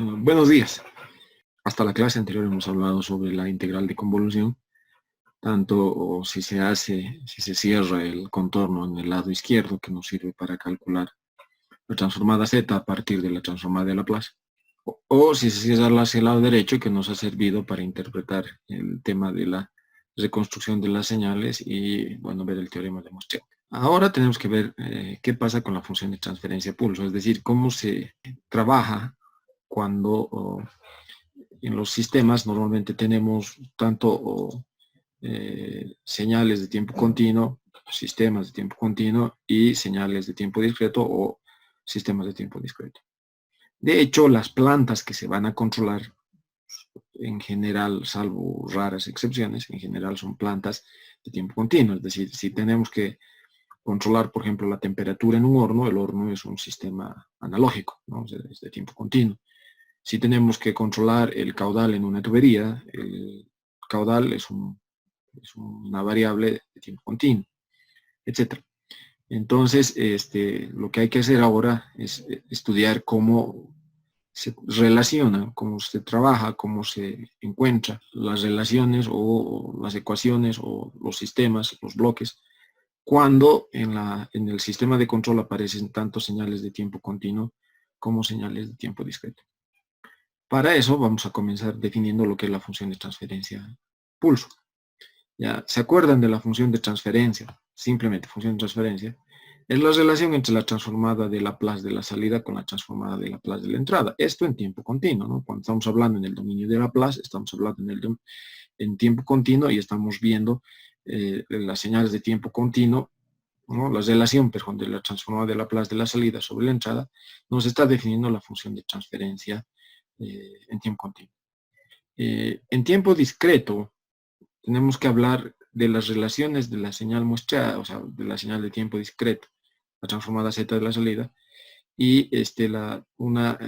Buenos días. Hasta la clase anterior hemos hablado sobre la integral de convolución, tanto si se cierra el contorno en el lado izquierdo, que nos sirve para calcular la transformada z a partir de la transformada de Laplace, o si se cierra hacia el lado derecho, que nos ha servido para interpretar el tema de la reconstrucción de las señales y, bueno, ver el teorema de Mostreit. Ahora tenemos que ver qué pasa con la función de transferencia pulso, es decir, cómo se trabaja cuando en los sistemas normalmente tenemos tanto señales de tiempo continuo, sistemas de tiempo continuo y señales de tiempo discreto o sistemas de tiempo discreto. De hecho, las plantas que se van a controlar, en general, salvo raras excepciones, en general son plantas de tiempo continuo. Es decir, si tenemos que controlar, por ejemplo, la temperatura en un horno, el horno es un sistema analógico, ¿no? Es de tiempo continuo. Si tenemos que controlar el caudal en una tubería, el caudal es una variable de tiempo continuo, etc. Entonces, lo que hay que hacer ahora es estudiar cómo se relaciona, cómo se trabaja, cómo se encuentran las relaciones o las ecuaciones o los sistemas, los bloques, cuando en el sistema de control aparecen tanto señales de tiempo continuo como señales de tiempo discreto. Para eso vamos a comenzar definiendo lo que es la función de transferencia pulso. ¿Ya? ¿Se acuerdan de la función de transferencia? Simplemente función de transferencia. Es la relación entre la transformada de Laplace de la salida con la transformada de Laplace de la entrada. Esto en tiempo continuo, ¿no? Cuando estamos hablando en el dominio de Laplace, estamos hablando en tiempo continuo y estamos viendo las señales de tiempo continuo, ¿no? La relación perdón, de la transformada de Laplace de la salida sobre la entrada nos está definiendo la función de transferencia en tiempo continuo. En tiempo discreto, tenemos que hablar de las relaciones de la señal muestreada, o sea, de la señal de tiempo discreto, la transformada z de la salida, y una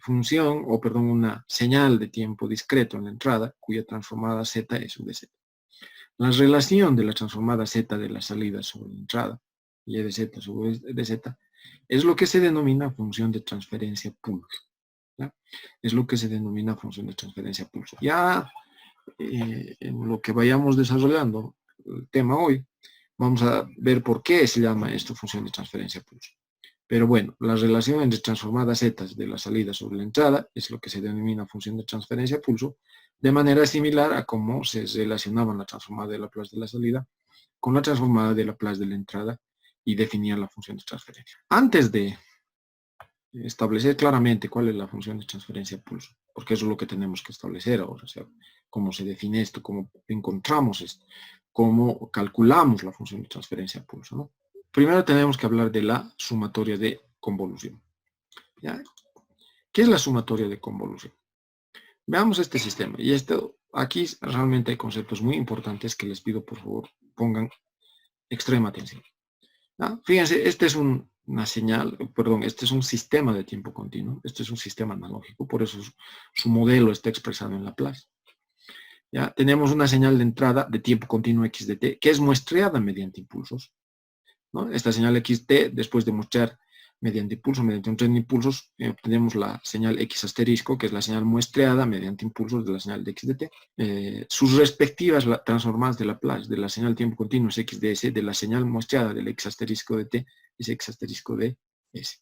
función, o perdón, una señal de tiempo discreto en la entrada, cuya transformada z es u de z. La relación de la transformada z de la salida sobre la entrada, y de z sobre de z, es lo que se denomina función de transferencia pulso. ¿Ya? Es lo que se denomina función de transferencia pulso. Ya en lo que vayamos desarrollando el tema hoy, vamos a ver por qué se llama esto función de transferencia pulso. Pero bueno, la relación entre transformadas z de la salida sobre la entrada es lo que se denomina función de transferencia pulso, de manera similar a cómo se relacionaban la transformada de Laplace de la salida con la transformada de Laplace de la entrada y definían la función de transferencia. Antes de establecer claramente cuál es la función de transferencia pulso, porque eso es lo que tenemos que establecer ahora, o sea, cómo se define esto, cómo encontramos esto, cómo calculamos la función de transferencia pulso, ¿no? Primero tenemos que hablar de la sumatoria de convolución. ¿Ya? ¿Qué es la sumatoria de convolución? Veamos este sistema, y aquí realmente hay conceptos muy importantes que les pido por favor pongan extrema atención. ¿Ya? Fíjense, este es una señal, perdón, este es un sistema de tiempo continuo, este es un sistema analógico, por eso su modelo está expresado en Laplace. ¿Ya? Tenemos una señal de entrada de tiempo continuo x de t, que es muestreada mediante impulsos, ¿no? Esta señal x t, después de muestrear mediante impulsos, mediante un tren de impulsos, obtenemos la señal x asterisco, que es la señal muestreada mediante impulsos de la señal de x de t. Sus respectivas transformadas de Laplace de la señal de tiempo continuo es x de s, de la señal muestreada del x asterisco de t es x asterisco de s.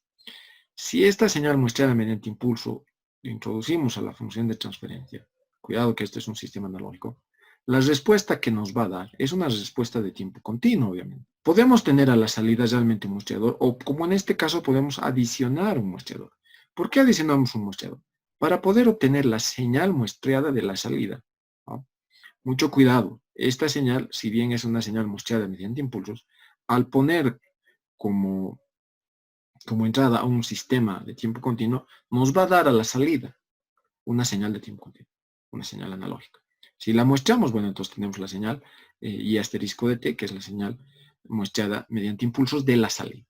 Si esta señal muestreada mediante impulso introducimos a la función de transferencia, cuidado que este es un sistema analógico, la respuesta que nos va a dar es una respuesta de tiempo continuo, obviamente. Podemos tener a la salida realmente un muestreador, o como en este caso podemos adicionar un muestreador. ¿Por qué adicionamos un muestreador? Para poder obtener la señal muestreada de la salida, ¿no? Mucho cuidado, esta señal, si bien es una señal muestreada mediante impulsos, al poner como entrada a un sistema de tiempo continuo, nos va a dar a la salida una señal de tiempo continuo, una señal analógica. Si la muestramos, bueno, entonces tenemos la señal y asterisco de t, que es la señal muestreada mediante impulsos de la salida.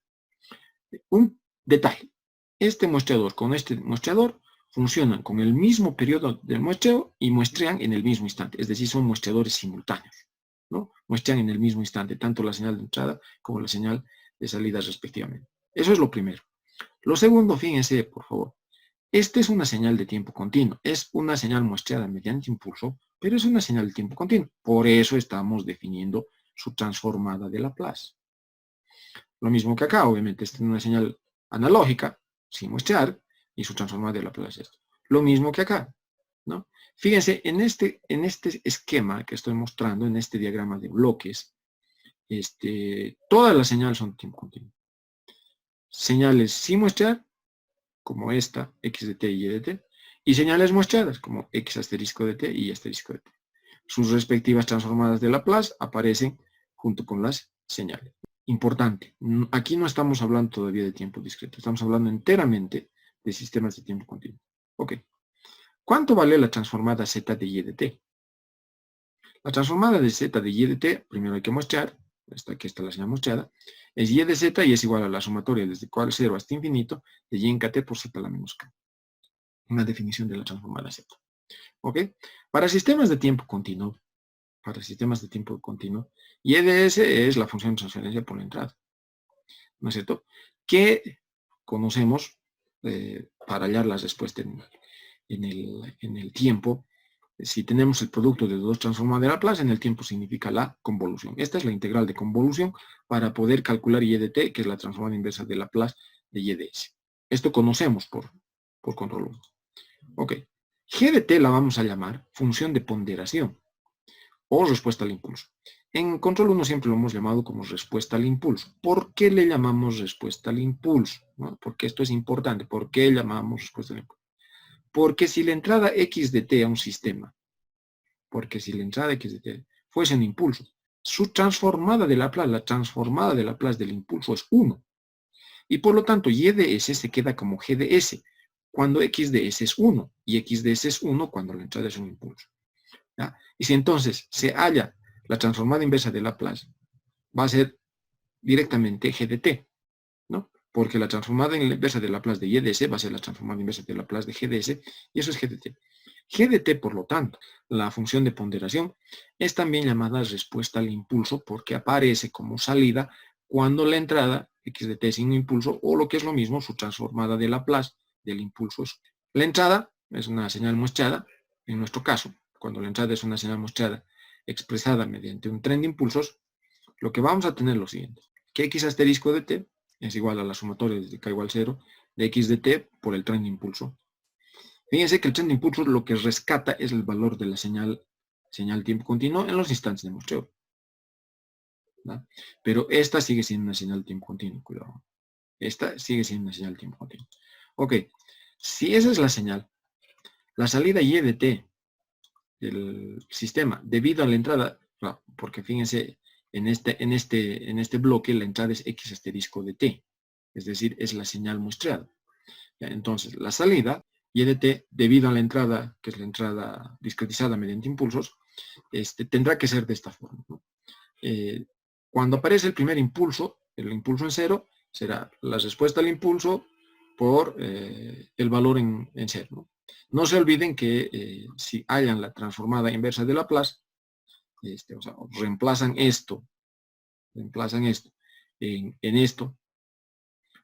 Un detalle, este muestreador con este muestreador funcionan con el mismo periodo del muestreo y muestrean en el mismo instante, es decir, son muestreadores simultáneos, ¿no? Muestrean en el mismo instante tanto la señal de entrada como la señal de salida respectivamente. Eso es lo primero. Lo segundo, fíjense, por favor, Esta es una señal de tiempo continuo. Es una señal muestreada mediante impulso, pero es una señal de tiempo continuo. Por eso estamos definiendo su transformada de Laplace. Lo mismo que acá, obviamente, esta es una señal analógica, sin muestrear, y su transformada de Laplace es esto. Lo mismo que acá, ¿no? Fíjense, en este esquema que estoy mostrando, en este diagrama de bloques, todas las señales son de tiempo continuo. Señales sin muestrear, como esta, x de t y y de t, y señales muestreadas, como x asterisco de t y asterisco de t. Sus respectivas transformadas de Laplace aparecen junto con las señales. Importante, aquí no estamos hablando todavía de tiempo discreto, estamos hablando enteramente de sistemas de tiempo continuo. Ok. ¿Cuánto vale la transformada z de y de t? La transformada de z de y de t, primero hay que muestrear, aquí está la señal muestreada, es y de z y es igual a la sumatoria desde cual 0 hasta infinito de y en kt por z a la menos k. Una definición de la transformada z. ¿Ok? Para sistemas de tiempo continuo, y de s es la función de transferencia por la entrada. ¿No es cierto? Que conocemos para hallar la respuesta en el tiempo. Si tenemos el producto de dos transformadas de Laplace, en el tiempo significa la convolución. Esta es la integral de convolución para poder calcular y de t, que es la transformada inversa de Laplace de y de s. Esto conocemos por control 1. Ok. G de t la vamos a llamar función de ponderación o respuesta al impulso. En control 1 siempre lo hemos llamado como respuesta al impulso. ¿Por qué le llamamos respuesta al impulso? ¿No? Porque esto es importante. ¿Por qué llamamos respuesta al impulso? Porque si la entrada x de t a un sistema, fuese un impulso, su transformada de Laplace, la transformada de Laplace del impulso es 1. Y por lo tanto, y de s se queda como g de s, cuando x de s es 1. Y x de s es 1 cuando la entrada es un impulso. ¿Ya? Y si entonces se halla la transformada inversa de Laplace, va a ser directamente g de t, ¿no? Porque la transformada inversa de Laplace de y de s va a ser la transformada inversa de Laplace de g de s, y eso es g de t. G de t, por lo tanto, la función de ponderación, es también llamada respuesta al impulso porque aparece como salida cuando la entrada, x de t es un impulso, o lo que es lo mismo, su transformada de Laplace del impulso es. La entrada es una señal muestreada, en nuestro caso, cuando la entrada es una señal muestreada expresada mediante un tren de impulsos, lo que vamos a tener es lo siguiente, que x asterisco de t es igual a la sumatoria desde k igual 0 de x de t por el tren de impulso. Fíjense que el tren de impulso lo que rescata es el valor de la señal tiempo continuo en los instantes de muestreo. ¿No? Pero esta sigue siendo una señal de tiempo continuo, cuidado. Esta sigue siendo una señal de tiempo continuo. Ok, si esa es la señal, la salida y de t del sistema debido a la entrada, porque fíjense, en este bloque la entrada es x asterisco de t, es decir, es la señal muestreada. Entonces, la salida, y de t, debido a la entrada, que es la entrada discretizada mediante impulsos, tendrá que ser de esta forma, ¿no? Cuando aparece el primer impulso, el impulso en cero, será la respuesta al impulso por el valor en cero, ¿no? No se olviden que si hallan la transformada inversa de Laplace, o sea, reemplazan esto en esto,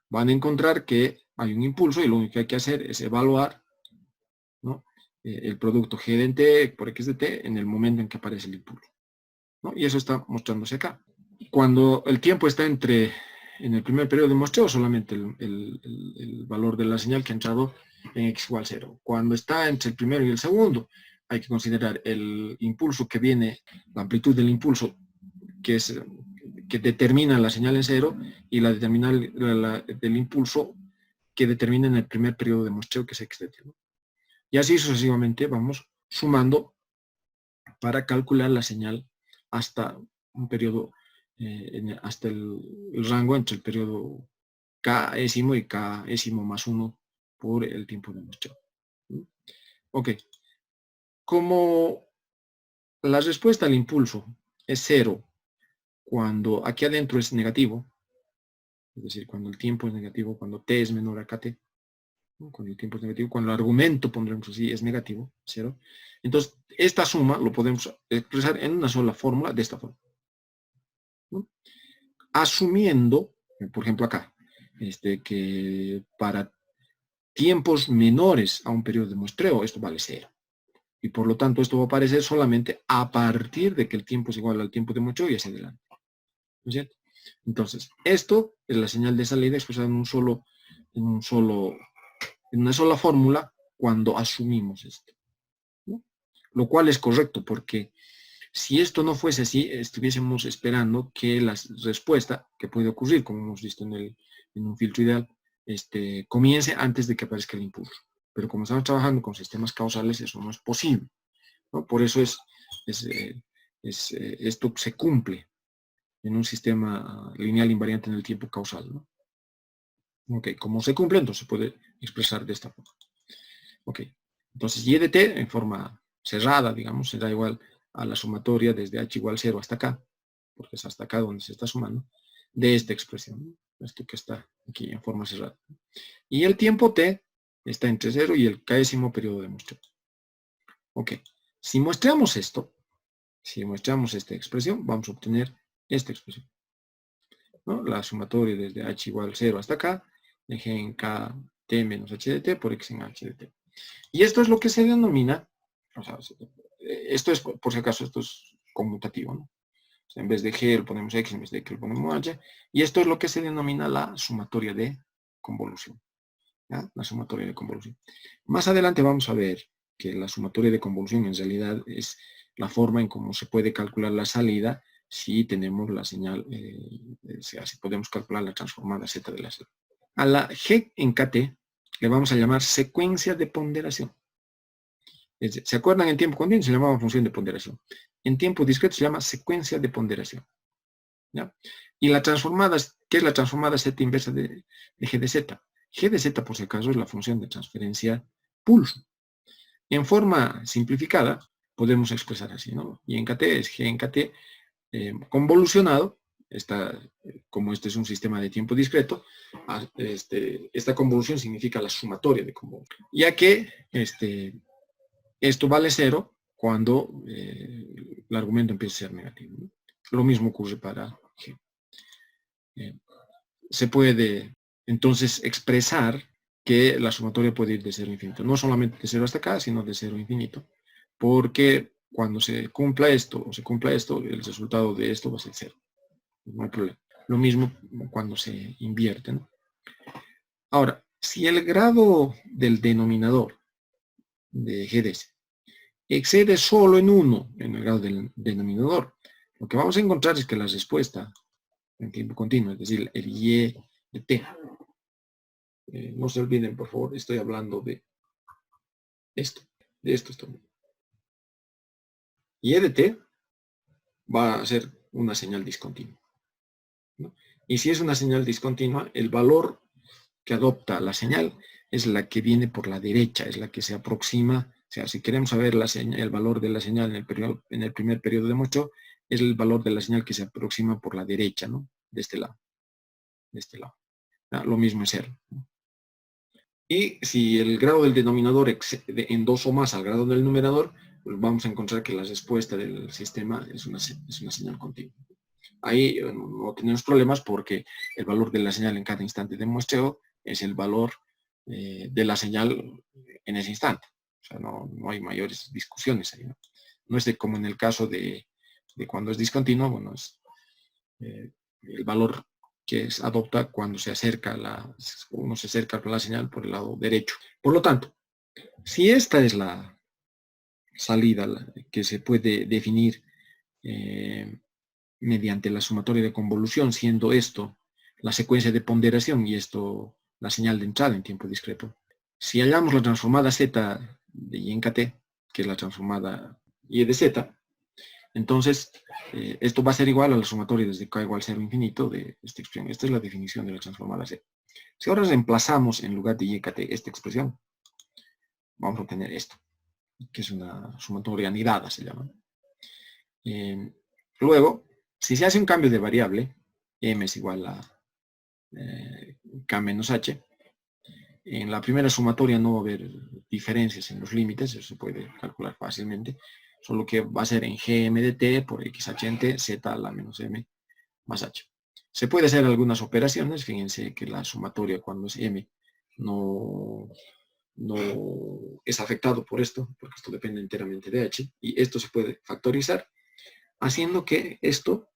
van a encontrar que hay un impulso y lo único que hay que hacer es evaluar, ¿no? El producto g de t por x de t en el momento en que aparece el impulso, ¿no? Y eso está mostrándose acá. Cuando el tiempo está en el primer periodo de muestreo, solamente el valor de la señal que ha entrado en x igual 0. Cuando está entre el primero y el segundo, hay que considerar el impulso que viene, la amplitud del impulso que determina la señal en 0 y la determinal del impulso que determina en el primer periodo de muestreo, que es x de t, ¿no? Y así sucesivamente vamos sumando para calcular la señal hasta un periodo, hasta el rango entre el periodo késimo y késimo más 1 por el tiempo de muestreo. Ok. Como la respuesta al impulso es 0 cuando aquí adentro es negativo, es decir, cuando el tiempo es negativo, cuando t es menor a kt, ¿no? Cuando el tiempo es negativo, cuando el argumento, pondremos así, es negativo, 0. Entonces, esta suma lo podemos expresar en una sola fórmula de esta forma, ¿no? Asumiendo, por ejemplo acá, que para tiempos menores a un periodo de muestreo, esto vale 0. Y por lo tanto esto va a aparecer solamente a partir de que el tiempo es igual al tiempo de muestreo y hacia adelante. ¿No es cierto? Entonces, esto es la señal de salida expresada en una sola fórmula cuando asumimos esto, ¿no? Lo cual es correcto, porque si esto no fuese así, estuviésemos esperando que la respuesta, que puede ocurrir, como hemos visto en un filtro ideal, comience antes de que aparezca el impulso. Pero como estamos trabajando con sistemas causales, eso no es posible, ¿no? Por eso esto se cumple en un sistema lineal invariante en el tiempo causal, ¿no? Ok, como se cumple, entonces se puede expresar de esta forma. Ok, entonces y de t en forma cerrada, digamos, será igual a la sumatoria desde h igual 0 hasta acá, porque es hasta acá donde se está sumando, de esta expresión, ¿no? Esto que está aquí en forma cerrada. Y el tiempo t está entre 0 y el késimo periodo de muestreo. Ok, si muestreamos esto, si muestramos esta expresión, vamos a obtener esta expresión, ¿no? La sumatoria desde h igual 0 hasta acá, de g en k t menos h de t por x en h de t. Y esto es lo que se denomina, o sea, esto es, por si acaso, esto es conmutativo, ¿no? O sea, en vez de g le ponemos x, en vez de x le ponemos h, y esto es lo que se denomina la sumatoria de convolución, ¿ya? La sumatoria de convolución. Más adelante vamos a ver que la sumatoria de convolución en realidad es la forma en cómo se puede calcular la salida si tenemos la señal, o sea, si podemos calcular la transformada z de la salida. A la g en kt le vamos a llamar secuencia de ponderación. ¿Se acuerdan? En tiempo continuo se llamaba función de ponderación. En tiempo discreto se llama secuencia de ponderación, ¿ya? Y la transformada, ¿qué es la transformada z inversa de g de z? G de z, por si acaso, es la función de transferencia pulso. En forma simplificada, podemos expresar así, ¿no? Y en kt es g en kt convolucionado. Como este es un sistema de tiempo discreto, esta convolución significa la sumatoria de convolución. Ya que esto vale 0 cuando el argumento empieza a ser negativo, ¿no? Lo mismo ocurre para g. Se puede entonces expresar que la sumatoria puede ir de 0 a infinito. No solamente de 0 hasta acá, sino de 0 a infinito. Porque cuando se cumpla esto o se cumpla esto, el resultado de esto va a ser 0. No hay problema. Lo mismo cuando se invierte, ¿no? Ahora, si el grado del denominador de GDS excede solo en 1 en el grado del denominador, lo que vamos a encontrar es que la respuesta en tiempo continuo, es decir, el y de t, no se olviden, por favor, estoy hablando de esto estoy hablando. Y de t va a ser una señal discontinua, ¿no? Y si es una señal discontinua, el valor que adopta la señal es la que viene por la derecha, es la que se aproxima. O sea, si queremos saber el valor de la señal en el primer periodo de muestreo, es el valor de la señal que se aproxima por la derecha, ¿no? De este lado. De este lado. ¿Ah? Lo mismo es 0, ¿no? Y si el grado del denominador excede en 2 o más al grado del numerador, pues vamos a encontrar que la respuesta del sistema es una señal continua. Ahí no tenemos problemas porque el valor de la señal en cada instante de muestreo es el valor de la señal en ese instante. O sea, no hay mayores discusiones ahí, ¿no? No es como en el caso de cuando es discontinuo, bueno, es el valor que adopta cuando uno se acerca a la señal por el lado derecho. Por lo tanto, si esta es la salida que se puede definir mediante la sumatoria de convolución, siendo esto la secuencia de ponderación y esto la señal de entrada en tiempo discreto. Si hallamos la transformada z de y en kt, que es la transformada y de z, entonces esto va a ser igual a la sumatoria desde k igual 0 infinito de esta expresión. Esta es la definición de la transformada z. Si ahora reemplazamos en lugar de y en kt esta expresión, vamos a obtener esto, que es una sumatoria anidada, se llama. Luego, si se hace un cambio de variable, m es igual a k menos h, en la primera sumatoria no va a haber diferencias en los límites, eso se puede calcular fácilmente, solo que va a ser en gm de t por xh en t, z a la menos m más h. Se puede hacer algunas operaciones, fíjense que la sumatoria cuando es m no, no es afectado por esto, porque esto depende enteramente de h, y esto se puede factorizar, haciendo que esto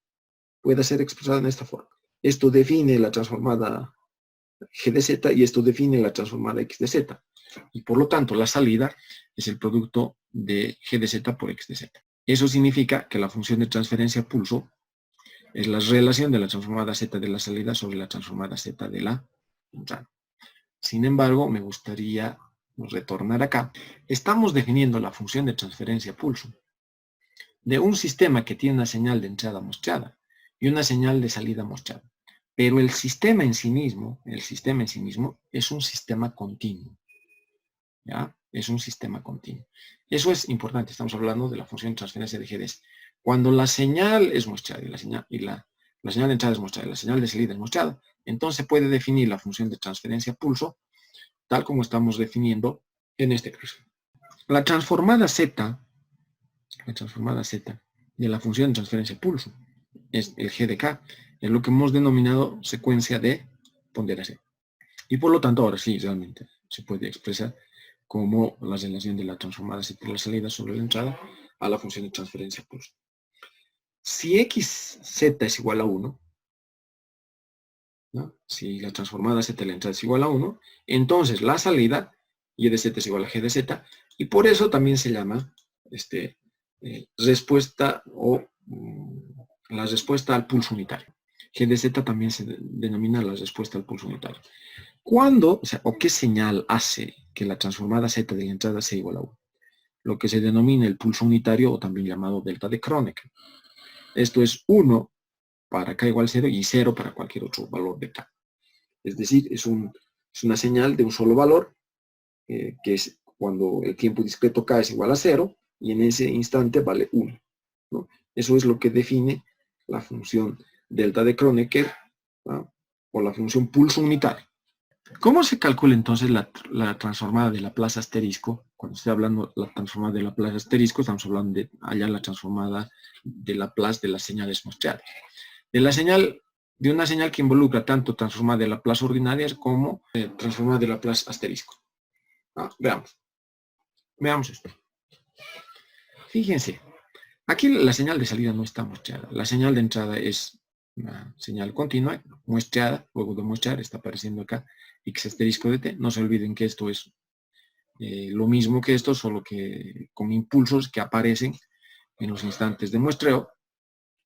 pueda ser expresado en esta forma. Esto define la transformada g de z y esto define la transformada x de z. Y por lo tanto, la salida es el producto de g de z por x de z. Eso significa que la función de transferencia pulso es la relación de la transformada z de la salida sobre la transformada z de la entrada. Sin embargo, me gustaría retornar acá. Estamos definiendo la función de transferencia pulso de un sistema que tiene una señal de entrada mostrada y una señal de salida mostrada. Pero el sistema en sí mismo es un sistema continuo. ¿Ya? Es un sistema continuo. Eso es importante. Estamos hablando de la función de transferencia de GDS. Cuando la señal es mostrada la señal de entrada es mostrada y la señal de salida es mostrada, entonces se puede definir la función de transferencia pulso tal como estamos definiendo en este caso. La transformada Z de la función de transferencia pulso es el G de K, es lo que hemos denominado secuencia de ponderación. Y por lo tanto, ahora sí, realmente se puede expresar como la relación de la transformada Z de la salida sobre la entrada a la función de transferencia pulso. Si xz es igual a 1, ¿no? Si la transformada Z de la entrada es igual a 1, entonces la salida y de z es igual a g de z, y por eso también se llama respuesta o la respuesta al pulso unitario. G de z también se denomina la respuesta al pulso unitario. ¿Cuándo, o qué señal hace que la transformada z de la entrada sea igual a 1? Lo que se denomina el pulso unitario, o también llamado delta de Kronecker. Esto es 1 para k igual a 0 y 0 para cualquier otro valor de k. Es decir, es una señal de un solo valor, que es cuando el tiempo discreto k es igual a 0, y en ese instante vale 1. ¿no? Eso es lo que define la función delta de Kronecker, ¿no? o la función pulso unitario. ¿Cómo se calcula entonces la transformada de Laplace asterisco? Cuando estoy hablando de la transformada de Laplace asterisco, estamos hablando de allá la transformada de Laplace de las señales mostradas. De una señal que involucra tanto transformada de Laplace ordinarias como transformada de Laplace asterisco. Veamos esto. Fíjense, aquí la señal de salida no está muestreada. La señal de entrada es una señal continua, muestreada, luego de muestrear está apareciendo acá x asterisco de t. No se olviden que esto es lo mismo que esto, solo que con impulsos que aparecen en los instantes de muestreo,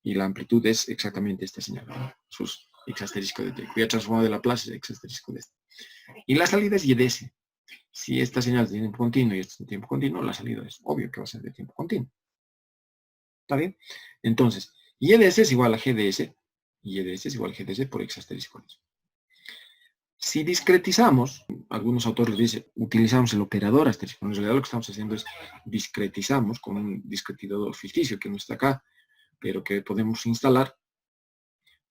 y la amplitud es exactamente esta señal, ¿no? Sus x asterisco de t, cuya transformada de Laplace es x asterisco de t. Y la salida es y de s. Si esta señal es de tiempo continuo y esto es de tiempo continuo, la salida es obvio que va a ser de tiempo continuo. ¿Está bien? Entonces, y de s es igual a g de s, y de s es igual a g de s por x asterisco de s. Si discretizamos, algunos autores dicen, utilizamos el operador asterisco. En realidad lo que estamos haciendo es discretizamos con un discretizador ficticio que no está acá, pero que podemos instalar,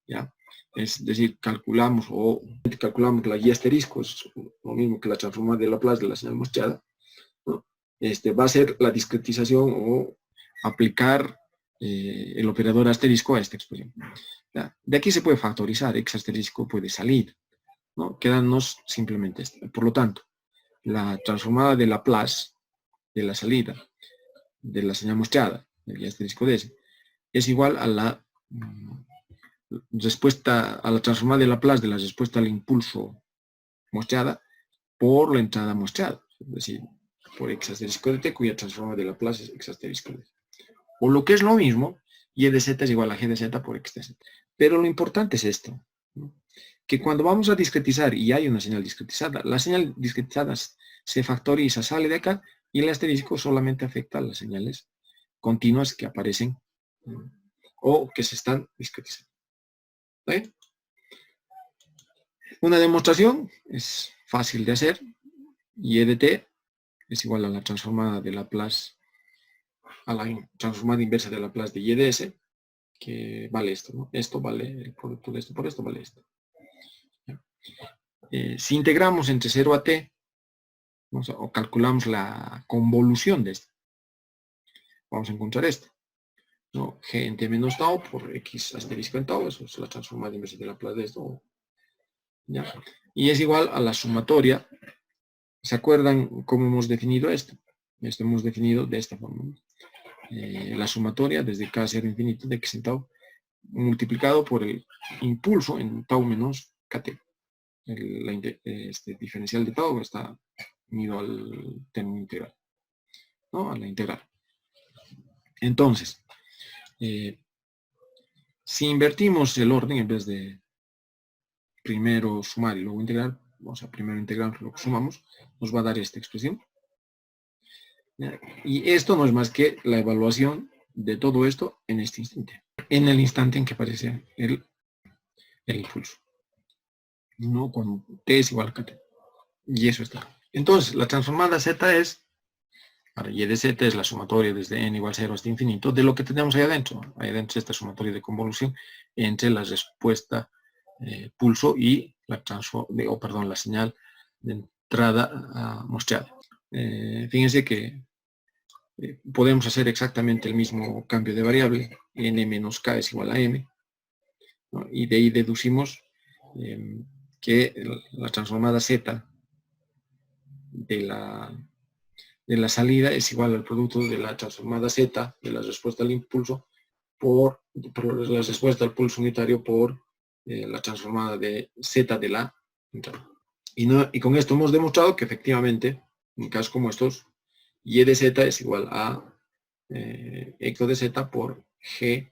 ¿ya? Es decir, calculamos la y asterisco, es lo mismo que la transformada de Laplace de la señal mostrada, ¿no? Va a ser la discretización o aplicar el operador asterisco a esta expresión. ¿Ya? De aquí se puede factorizar, x asterisco puede salir, ¿no? Quédanos simplemente esto. Por lo tanto, la transformada de Laplace de la salida de la señal mostrada, el y asterisco de s, es igual a la respuesta, a la transformada de Laplace de la respuesta al impulso mostrada por la entrada mostrada, es decir, por x asterisco de t, cuya transformada de Laplace es x asterisco de t. O lo que es lo mismo, y de z es igual a g de z por x de z. Pero lo importante es esto, ¿no? Que cuando vamos a discretizar y hay una señal discretizada, la señal discretizada se factoriza, sale de acá, y el asterisco solamente afecta a las señales continuas que aparecen o que se están discretizando. ¿Vale? Una demostración es fácil de hacer, y e de t es igual a la transformada de Laplace, a la transformada inversa de Laplace de y de s, que vale esto, ¿no? Esto vale el producto de esto por esto, vale esto. Si integramos entre 0 a t, o calculamos la convolución de esto, vamos a encontrar esto, ¿no? G en t menos tau por x asterisco en tau, eso es la transformada inversa de Laplace de esto, ¿ya? Y es igual a la sumatoria. ¿Se acuerdan cómo hemos definido esto? Esto hemos definido de esta forma, ¿no? La sumatoria desde K0 infinito de X en tau multiplicado por el impulso en tau menos Kt. Este diferencial de tau está unido al término integral, ¿no? A la integral. Entonces, si invertimos el orden, en vez de primero sumar y luego integrar, vamos a primero integrar lo que sumamos, nos va a dar esta expresión. Y esto no es más que la evaluación de todo esto en este instante, en el instante en que aparece el impulso, ¿no? Cuando t es igual a kt. Y eso está. Entonces, la transformada z es, ahora y de z es la sumatoria desde n igual a 0 hasta infinito de lo que tenemos ahí adentro. Ahí adentro es esta sumatoria de convolución entre la respuesta pulso y la señal de entrada mostrada. Fíjense que podemos hacer exactamente el mismo cambio de variable, n menos k es igual a m, ¿no? Y de ahí deducimos que la transformada z de la salida es igual al producto de la transformada z de la respuesta al impulso por la respuesta al pulso unitario por la transformada de z de la entrada. Y con esto hemos demostrado que efectivamente, en casos como estos, y de z es igual a x de z por g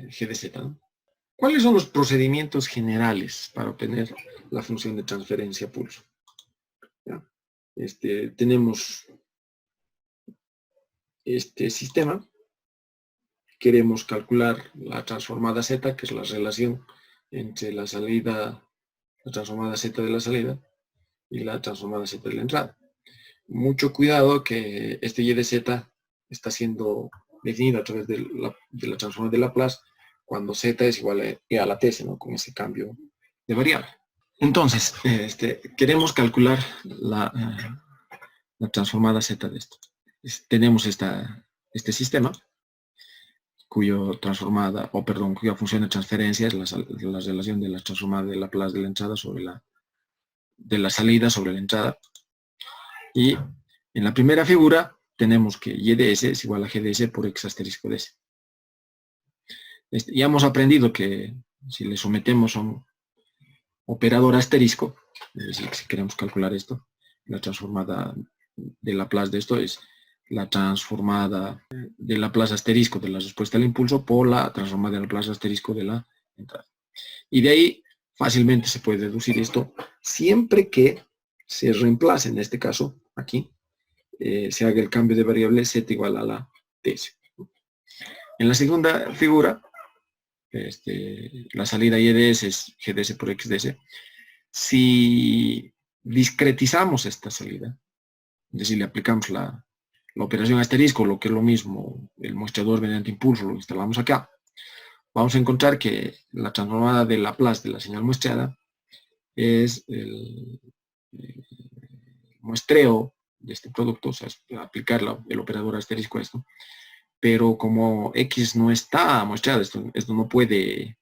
de z, ¿no? ¿Cuáles son los procedimientos generales para obtener la función de transferencia pulso? ¿Ya? Tenemos este sistema. Queremos calcular la transformada z, que es la relación entre la salida, la transformada z de la salida y la transformada z de la entrada. Mucho cuidado que este y de z está siendo definido a través de la transformada de Laplace cuando z es igual a la ts, ¿no? Con ese cambio de variable. Entonces, queremos calcular la transformada z de esto. Tenemos este sistema cuya función de transferencia es la relación de la transformada de Laplace de la entrada sobre de la salida sobre la entrada. Y en la primera figura tenemos que y de s es igual a g de s por x asterisco de s. Ya hemos aprendido que si le sometemos a un operador asterisco, es decir, si queremos calcular esto, la transformada de Laplace de esto es la transformada de Laplace asterisco de la respuesta al impulso por la transformada de Laplace asterisco de la entrada. Y de ahí fácilmente se puede deducir esto siempre que se reemplace, en este caso, aquí, se haga el cambio de variable z igual a la ts. En la segunda figura, la salida y de s es g de s por x de s. Si discretizamos esta salida, es decir, le aplicamos la operación asterisco, lo que es lo mismo, el muestrador mediante impulso lo instalamos acá, vamos a encontrar que la transformada de Laplace de la señal muestrada es el muestreo de este producto, o sea, aplicar el operador asterisco a esto, pero como x no está muestrado, esto no puede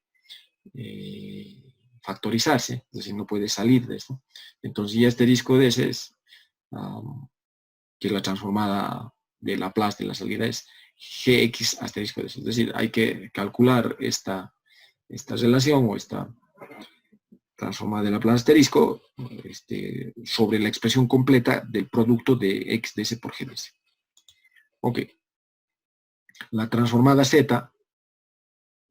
factorizarse, es decir, no puede salir de esto. Entonces, y asterisco de ese es que la transformada de Laplace de la salida es gx asterisco de ese. Es decir, hay que calcular esta relación o esta transformada de Laplace asterisco sobre la expresión completa del producto de x de s por g de s. Ok. La transformada z,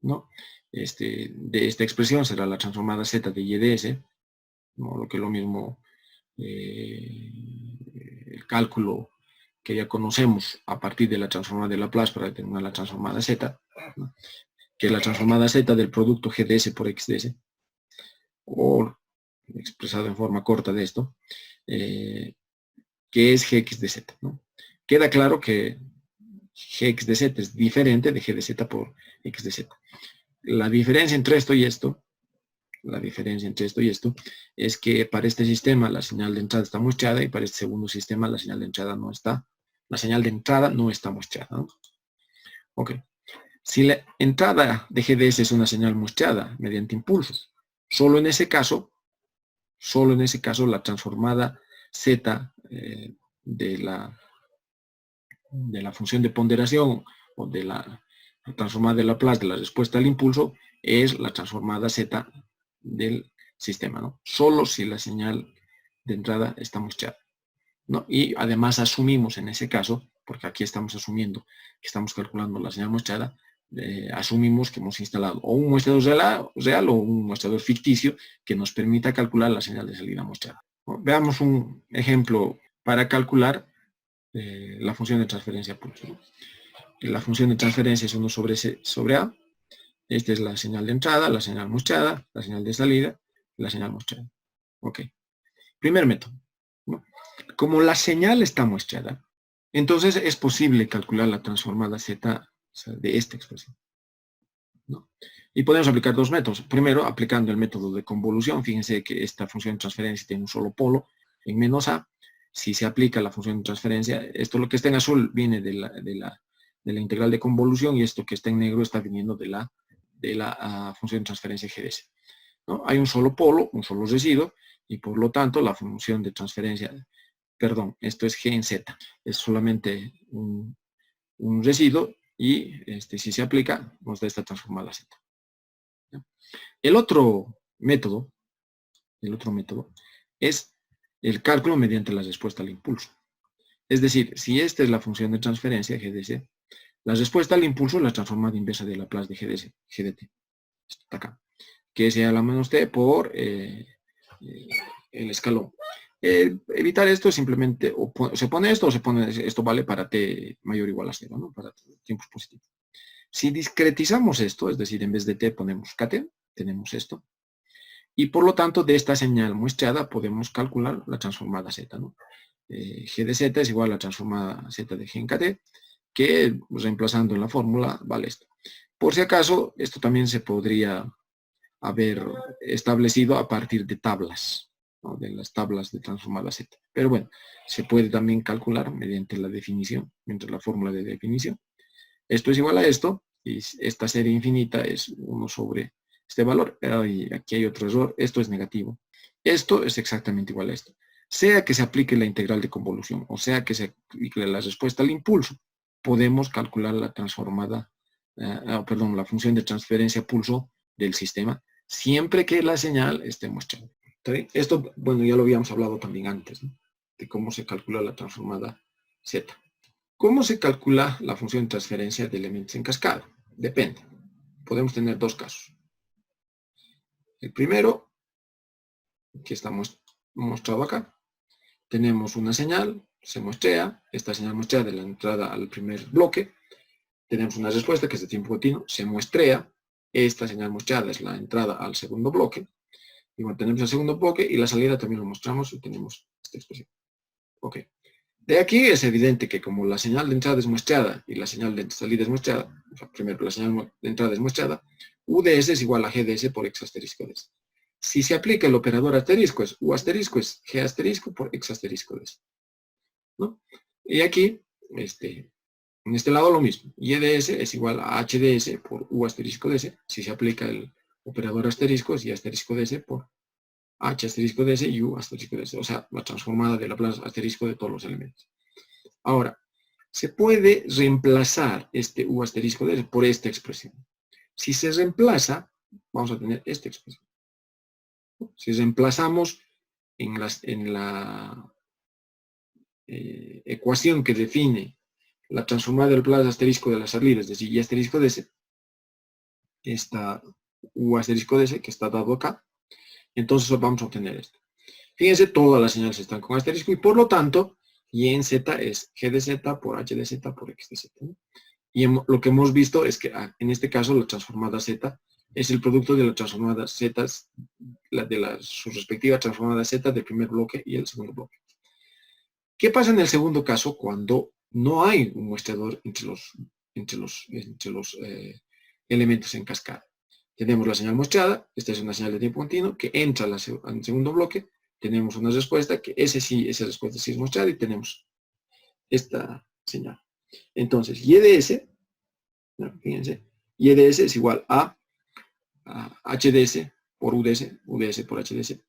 ¿no? De esta expresión será la transformada z de y de s, ¿no? Lo que es lo mismo el cálculo que ya conocemos a partir de la transformada de Laplace para determinar la transformada z, ¿no? Que es la transformada z del producto g de s por x de s, o expresado en forma corta de esto, que es gx de z, ¿no? Queda claro que gx de z es diferente de g de z por x de z. La diferencia entre esto y esto, es que para este sistema la señal de entrada está muestrada y para este segundo sistema la señal de entrada no está. La señal de entrada no está muestrada, ¿no? Ok. Si la entrada de GDS es una señal muestrada mediante impulsos, solo en ese caso Solo en ese caso la transformada Z de la función de ponderación o de la transformada de Laplace de la respuesta al impulso es la transformada Z del sistema, ¿no? Solo si la señal de entrada está muestreada, ¿no? Y además asumimos en ese caso, porque aquí estamos asumiendo que estamos calculando la señal muestreada, asumimos que hemos instalado o un muestrador real o un muestrador ficticio que nos permita calcular la señal de salida muestreada, ¿no? Veamos un ejemplo para calcular la función de transferencia pulso, ¿no? La función de transferencia es 1 sobre A. Esta es la señal de entrada, la señal muestreada, la señal de salida, la señal muestreada. Ok. Primer método, ¿no? Como la señal está muestreada, entonces es posible calcular la transformada Z, o sea, de esta expresión, ¿no? Y podemos aplicar dos métodos. Primero, aplicando el método de convolución. Fíjense que esta función de transferencia tiene un solo polo en menos A. Si se aplica la función de transferencia, esto lo que está en azul viene de la integral de convolución y esto que está en negro está viniendo de la función de transferencia GDS, ¿no? Hay un solo polo, un solo residuo, y por lo tanto la función de transferencia, perdón, esto es G en Z, es solamente un residuo y si se aplica nos da esta transformada Z. El otro método es el cálculo mediante la respuesta al impulso. Es decir, si esta es la función de transferencia GDS, la respuesta al impulso es la transformada inversa de Laplace de GDT. Esto está acá. Que sea la menos t por el escalón. Evitar esto simplemente, se pone esto o se pone esto, vale para t mayor o igual a 0, ¿no? Para tiempos positivos. Si discretizamos esto, es decir, en vez de t ponemos kt, tenemos esto. Y por lo tanto, de esta señal muestreada podemos calcular la transformada z, ¿no? G de z es igual a la transformada z de g en kt, que reemplazando en la fórmula vale esto. Por si acaso, esto también se podría haber establecido a partir de tablas, ¿no? De las tablas de transformada z. Pero bueno, se puede también calcular mediante la definición, mediante la fórmula de definición. Esto es igual a esto, y esta serie infinita es 1 sobre este valor. Y aquí hay otro error, esto es negativo. Esto es exactamente igual a esto. Sea que se aplique la integral de convolución, o sea que se aplique la respuesta al impulso, podemos calcular la transformada, la función de transferencia pulso del sistema, siempre que la señal esté muestrada. Esto, bueno, ya lo habíamos hablado también antes, ¿no? De cómo se calcula la transformada Z. ¿Cómo se calcula la función de transferencia de elementos en cascada? Depende. Podemos tener dos casos. El primero, que está mostrado acá, tenemos una señal, se muestrea, esta señal muestrea de la entrada al primer bloque, tenemos una respuesta que es de tiempo continuo, se muestrea, esta señal muestreada es la entrada al segundo bloque, y bueno, tenemos el segundo bloque y la salida también lo mostramos y tenemos esta expresión. Ok. De aquí es evidente que como la señal de entrada es muestreada y la señal de salida es muestreada, o sea, primero la señal de entrada es muestreada, UDS es igual a GDS por X asterisco DS. Si se aplica el operador asterisco, es U asterisco es G asterisco por X asterisco DS, ¿no? Y aquí, en este lado lo mismo. YDS es igual a HDS por U asterisco DS. Si se aplica el operador asterisco, es Y asterisco DS por H asterisco DS y U asterisco DS. O sea, la transformada de Laplace asterisco de todos los elementos. Ahora, se puede reemplazar este U asterisco DS por esta expresión. Si se reemplaza, vamos a tener esta expresión. Si reemplazamos en la ecuación que define la transformada del Laplace asterisco de la salida, es decir, Y asterisco DS, esta U asterisco DS que está dado acá, entonces vamos a obtener esto. Fíjense, todas las señales están con asterisco y por lo tanto, Y en Z es G de Z por H de Z por X de Z, ¿no? Y lo que hemos visto es que en este caso la transformada Z es el producto de la transformada Z, su respectiva transformada Z del primer bloque y el segundo bloque. ¿Qué pasa en el segundo caso cuando no hay un muestrador entre los elementos en cascada? Tenemos la señal muestrada, esta es una señal de tiempo continuo que entra al segundo bloque, tenemos una respuesta que esa respuesta sí es muestrada y tenemos esta señal. Entonces, YDS, fíjense, YDS es igual a HDS por UDS, UDS por HDS,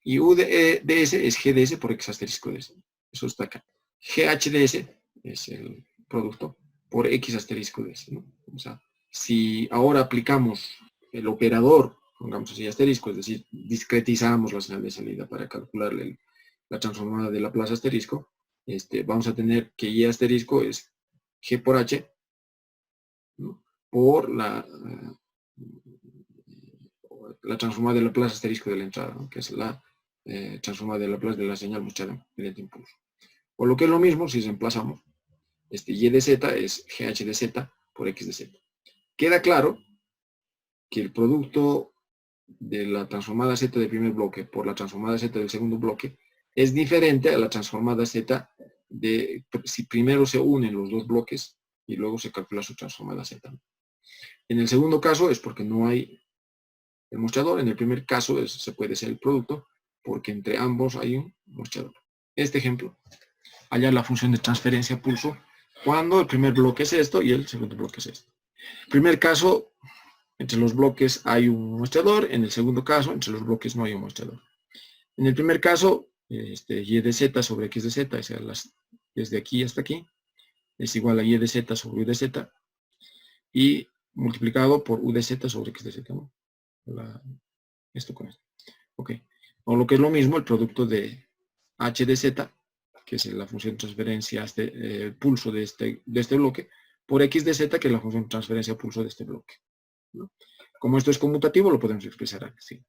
Y U de DS es GDS por X asterisco DS. Eso está acá. GHDS es el producto por X asterisco DS, ¿no? O sea, si ahora aplicamos el operador, pongamos así asterisco, es decir, discretizamos la señal de salida para calcular la transformada de Laplace asterisco, vamos a tener que Y asterisco es G por H, ¿no? Por la transformada de Laplace asterisco de la entrada, ¿no? Que es la transformada de Laplace de la señal mostrada mediante impulso. O lo que es lo mismo, si reemplazamos, Y de Z es GH de Z por X de Z. Queda claro que el producto de la transformada Z del primer bloque por la transformada Z del segundo bloque es diferente a la transformada Z de si primero se unen los dos bloques y luego se calcula su transformada Z. En el segundo caso es porque no hay el mostrador, en el primer caso se puede ser el producto porque entre ambos hay un mostrador. Este ejemplo, hallar la función de transferencia pulso cuando el primer bloque es esto y el segundo bloque es esto. En el primer caso, entre los bloques hay un mostrador, en el segundo caso, entre los bloques no hay un mostrador. En el primer caso, y de z sobre x de z, o sea, desde aquí hasta aquí, es igual a y de z sobre u de z, y multiplicado por u de z sobre x de z, ¿no? Esto con esto. Ok. O lo que es lo mismo, el producto de h de z, que es la función de transferencia, pulso de este bloque, por x de z, que es la función de transferencia pulso de este bloque, ¿no? Como esto es conmutativo, lo podemos expresar así.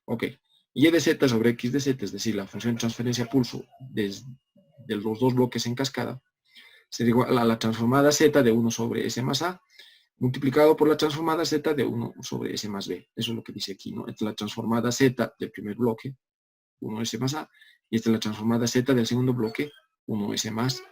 Ok. Y de z sobre x de z, es decir, la función de transferencia pulso de los dos bloques en cascada, será igual a la transformada z de 1 sobre s más a, multiplicado por la transformada z de 1 sobre s más b. Eso es lo que dice aquí, ¿no? Esta es la transformada z del primer bloque, 1s más a, y esta es la transformada z del segundo bloque, 1s más.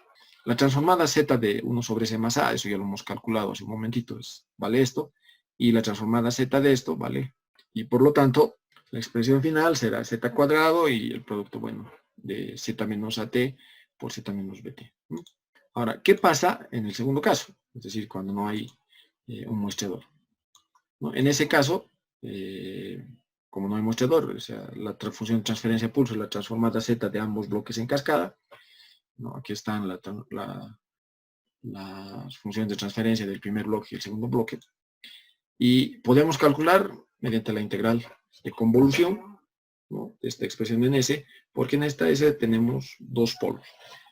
La transformada z de 1 sobre s más a, eso ya lo hemos calculado hace un momentito, vale esto, y la transformada z de esto vale, y por lo tanto, la expresión final será z cuadrado y el producto, bueno, de z menos at por z menos bt. Ahora, ¿qué pasa en el segundo caso? Es decir, cuando no hay un mostrador, ¿no? En ese caso, como no hay mostrador, o sea, la función de transferencia pulso, la transformada z de ambos bloques en cascada, ¿no? Aquí están las funciones de transferencia del primer bloque y el segundo bloque, y podemos calcular mediante la integral de convolución, ¿no? De esta expresión en S, porque en esta S tenemos dos polos,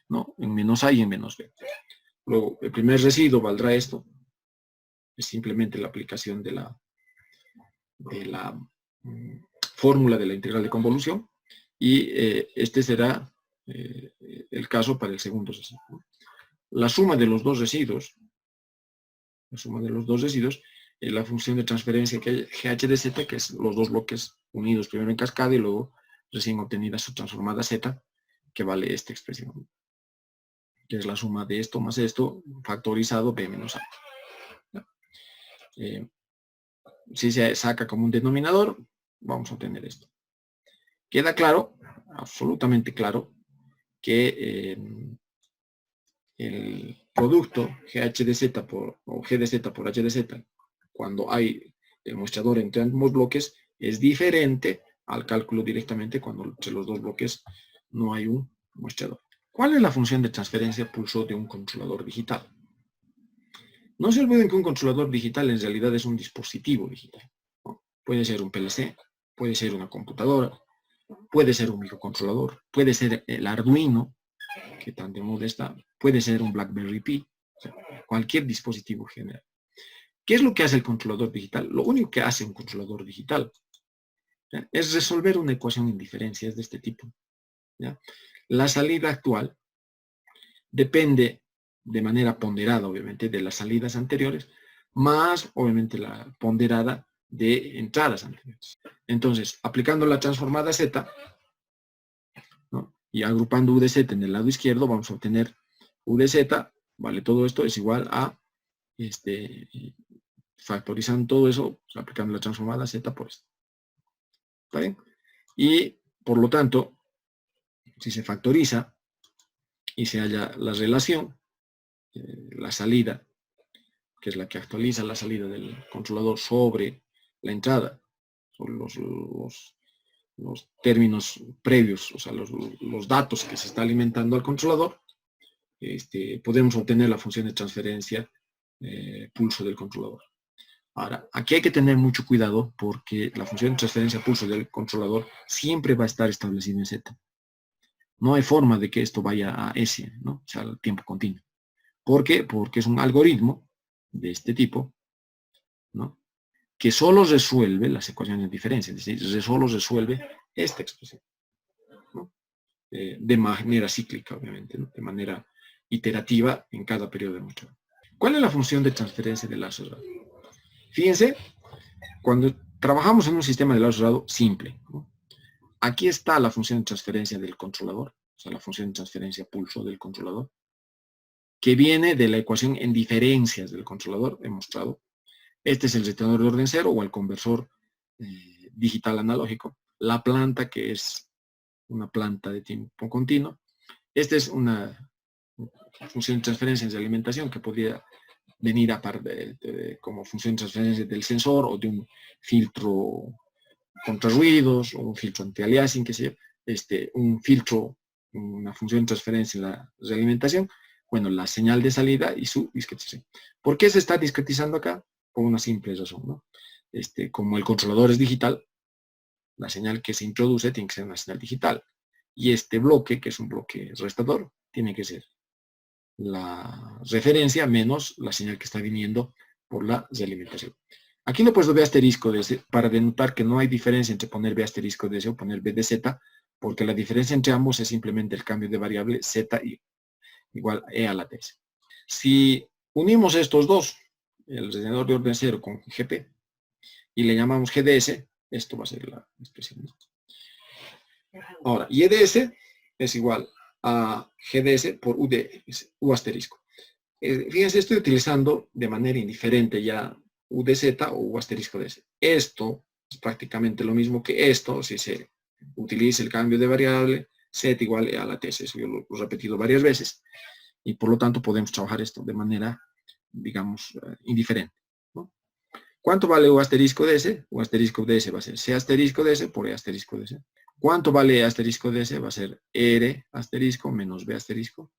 ¿no? En menos A y en menos B. Luego, el primer residuo valdrá esto, es simplemente la aplicación de la fórmula de la integral de convolución, y este será el caso para el segundo residuo, ¿no? La suma de los dos residuos, es la función de transferencia que hay GH de Z, que es los dos bloques unidos primero en cascada y luego recién obtenida su transformada Z, que vale esta expresión, que es la suma de esto más esto, factorizado B menos A. Si se saca como un denominador, vamos a obtener esto. Queda claro, absolutamente claro, que el producto GH de Z o G de Z por H de Z, cuando hay el mostrador entre ambos bloques, es diferente al cálculo directamente cuando entre los dos bloques no hay un mostrador. ¿Cuál es la función de transferencia pulso de un controlador digital? No se olviden que un controlador digital en realidad es un dispositivo digital, ¿no? Puede ser un PLC, puede ser una computadora, puede ser un microcontrolador, puede ser el Arduino, que tan de moda está, puede ser un BlackBerry Pi, o sea, cualquier dispositivo general. ¿Qué es lo que hace el controlador digital? Lo único que hace un controlador digital, ¿ya?, es resolver una ecuación en diferencias de este tipo, ¿ya? La salida actual depende de manera ponderada, obviamente, de las salidas anteriores, más, obviamente, la ponderada de entradas anteriores. Entonces, aplicando la transformada Z, ¿no?, y agrupando U de Z en el lado izquierdo, vamos a obtener U de Z, vale, todo esto es igual a, factorizando todo eso, aplicando la transformada Z por esto. ¿Está bien? Y, por lo tanto, si se factoriza y se halla la relación, la salida, que es la que actualiza la salida del controlador sobre la entrada, sobre los los términos previos, o sea, los datos que se está alimentando al controlador, podemos obtener la función de transferencia pulso del controlador. Ahora, aquí hay que tener mucho cuidado porque la función de transferencia pulso del controlador siempre va a estar establecida en Z. No hay forma de que esto vaya a S, ¿no? O sea, al tiempo continuo. ¿Por qué? Porque es un algoritmo de este tipo, ¿no? Que solo resuelve las ecuaciones de diferencia, es decir, solo resuelve esta expresión, ¿no? De manera cíclica, obviamente, ¿no? De manera iterativa en cada periodo de muestreo. ¿Cuál es la función de transferencia de lazo cerrado? Fíjense, cuando trabajamos en un sistema de lazo cerrado simple, ¿no? Aquí está la función de transferencia del controlador, o sea, la función de transferencia pulso del controlador, que viene de la ecuación en diferencias del controlador, he mostrado. Este es el retenedor de orden cero o el conversor digital analógico. La planta, que es una planta de tiempo continuo. Esta es una función de transferencia de alimentación que podría venir aparte como función de transferencia del sensor o de un filtro contra ruidos o un filtro anti-aliasing, que sea un filtro, una función de transferencia en la realimentación. Bueno, la señal de salida y su discretización. ¿Por qué se está discretizando acá? Por una simple razón, ¿no? Como el controlador es digital, la señal que se introduce tiene que ser una señal digital. Y este bloque, que es un bloque restador, tiene que ser la referencia menos la señal que está viniendo por la realimentación. Aquí le he puesto B asterisco de S para denotar que no hay diferencia entre poner B asterisco de S o poner B de Z, porque la diferencia entre ambos es simplemente el cambio de variable Z igual E a la TS. Si unimos estos dos, el retenedor de orden 0 con GP, y le llamamos GDS, esto va a ser la expresión. Ahora, YDS es igual a GDS por U asterisco. Fíjense, estoy utilizando de manera indiferente ya U de Z o U asterisco de S. Esto es prácticamente lo mismo que esto, si se utiliza el cambio de variable, Z igual a la TS. Eso yo lo he repetido varias veces. Y por lo tanto podemos trabajar esto de manera, digamos, indiferente, ¿no? ¿Cuánto vale U asterisco de S? U asterisco de S va a ser C asterisco de S por E asterisco de S. ¿Cuánto vale E asterisco de S? Va a ser R asterisco menos B asterisco,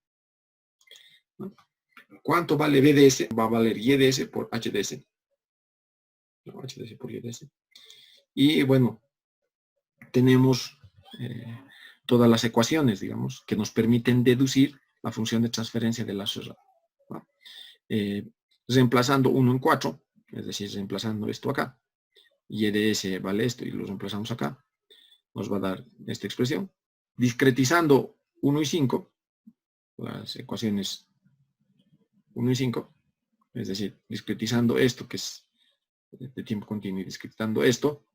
¿no? ¿Cuánto vale B de S? Va a valer Y de S por H de S. No, H de S por Y de S. Y bueno, tenemos todas las ecuaciones, digamos, que nos permiten deducir la función de transferencia de lazo cerrado, ¿no? Reemplazando 1 en 4, es decir, reemplazando esto acá, Y de S vale esto y lo reemplazamos acá, nos va a dar esta expresión. Discretizando 1 y 5, las ecuaciones 1 y 5, es decir, discretizando esto que es de tiempo continuo y discretizando esto,